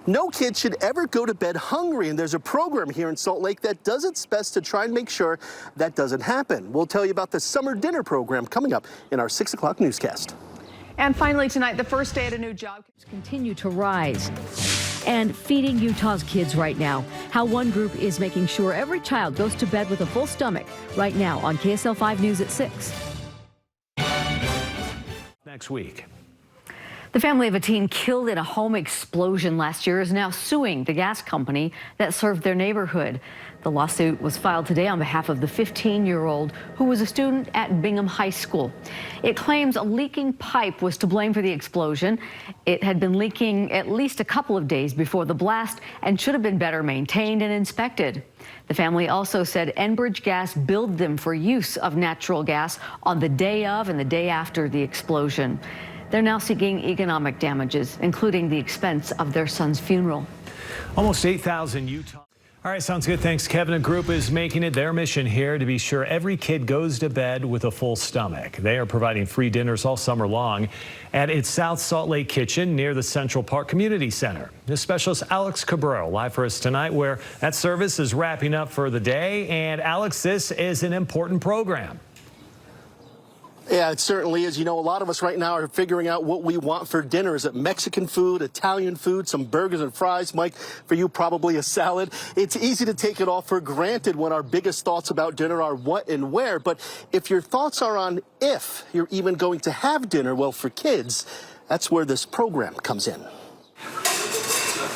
No kid should ever go to bed hungry, and there's a program here in Salt Lake that does its best to try and make sure that doesn't happen. We'll tell you about the summer dinner program coming up in our 6 o'clock newscast. And finally tonight, the first day at a new job continue to rise. And feeding Utah's kids right now. How one group is making sure every child goes to bed with a full stomach right now on KSL-5 News at 6. Next week. The family of a teen killed in a home explosion last year is now suing the gas company that served their neighborhood. The lawsuit was filed today on behalf of the 15-year-old who was a student at Bingham High School. It claims a leaking pipe was to blame for the explosion. It had been leaking at least a couple of days before the blast and should have been better maintained and inspected. The family also said Enbridge Gas billed them for use of natural gas on the day of and the day after the explosion. They're now seeking economic damages, including the expense of their son's funeral. Almost 8,000 Utah. All right, sounds good. Thanks, Kevin. A group is making it their mission here to be sure every kid goes to bed with a full stomach. They are providing free dinners all summer long at its South Salt Lake kitchen near the Central Park Community Center. This specialist Alex Cabrero live for us tonight, where that service is wrapping up for the day. And Alex, this is an important program. Yeah, it certainly is. You know, a lot of us right now are figuring out what we want for dinner. Is it Mexican food, Italian food, some burgers and fries? Mike, for you, probably a salad. It's easy to take it all for granted when our biggest thoughts about dinner are what and where. But if your thoughts are on if you're even going to have dinner, well, for kids, that's where this program comes in.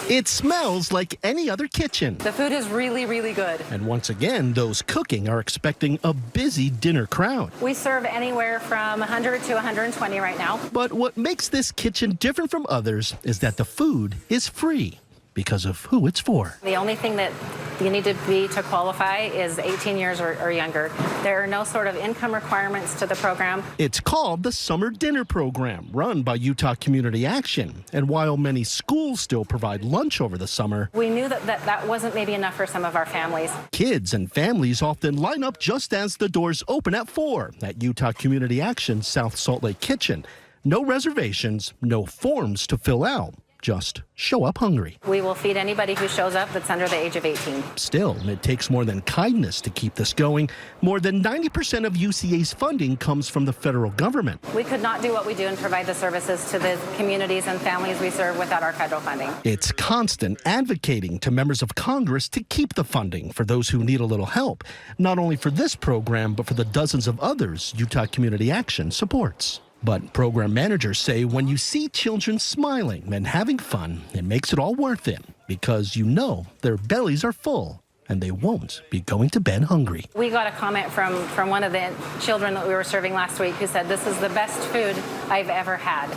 It smells like any other kitchen. The food is really, really good. And once again, those cooking are expecting a busy dinner crowd. We serve anywhere from 100 to 120 right now. But what makes this kitchen different from others is that the food is free because of who it's for. The only thing that you need to be to qualify is 18 years or younger. There are no sort of income requirements to the program. It's called the Summer Dinner Program, run by Utah Community Action. And while many schools still provide lunch over the summer, we knew that wasn't maybe enough for some of our families. Kids and families often line up just as the doors open at 4 at Utah Community Action's South Salt Lake kitchen. No reservations, no forms to fill out. Just show up hungry. We will feed anybody who shows up that's under the age of 18. Still, it takes more than kindness to keep this going. More than 90% of UCA's funding comes from the federal government. We could not do what we do and provide the services to the communities and families we serve without our federal funding. It's constant advocating to members of Congress to keep the funding for those who need a little help, not only for this program, but for the dozens of others Utah Community Action supports. But program managers say when you see children smiling and having fun, it makes it all worth it because you know their bellies are full and they won't be going to bed hungry. We got a comment from one of the children that we were serving last week who said, "This is the best food I've ever had."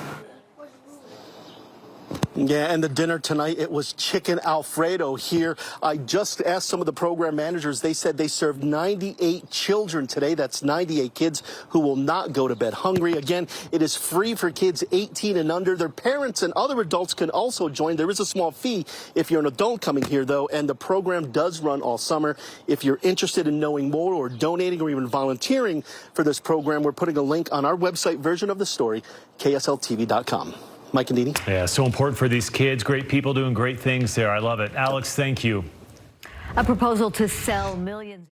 Yeah, and the dinner tonight, it was chicken Alfredo here. I just asked some of the program managers. They said they served 98 children today. That's 98 kids who will not go to bed hungry. Again, it is free for kids 18 and under. Their parents and other adults can also join. There is a small fee if you're an adult coming here, though, and the program does run all summer. If you're interested in knowing more or donating or even volunteering for this program, we're putting a link on our website version of the story, KSL-TV.com. Mike and Dini. Yeah, so important for these kids. Great people doing great things there. I love it. Alex, thank you. A proposal to sell millions.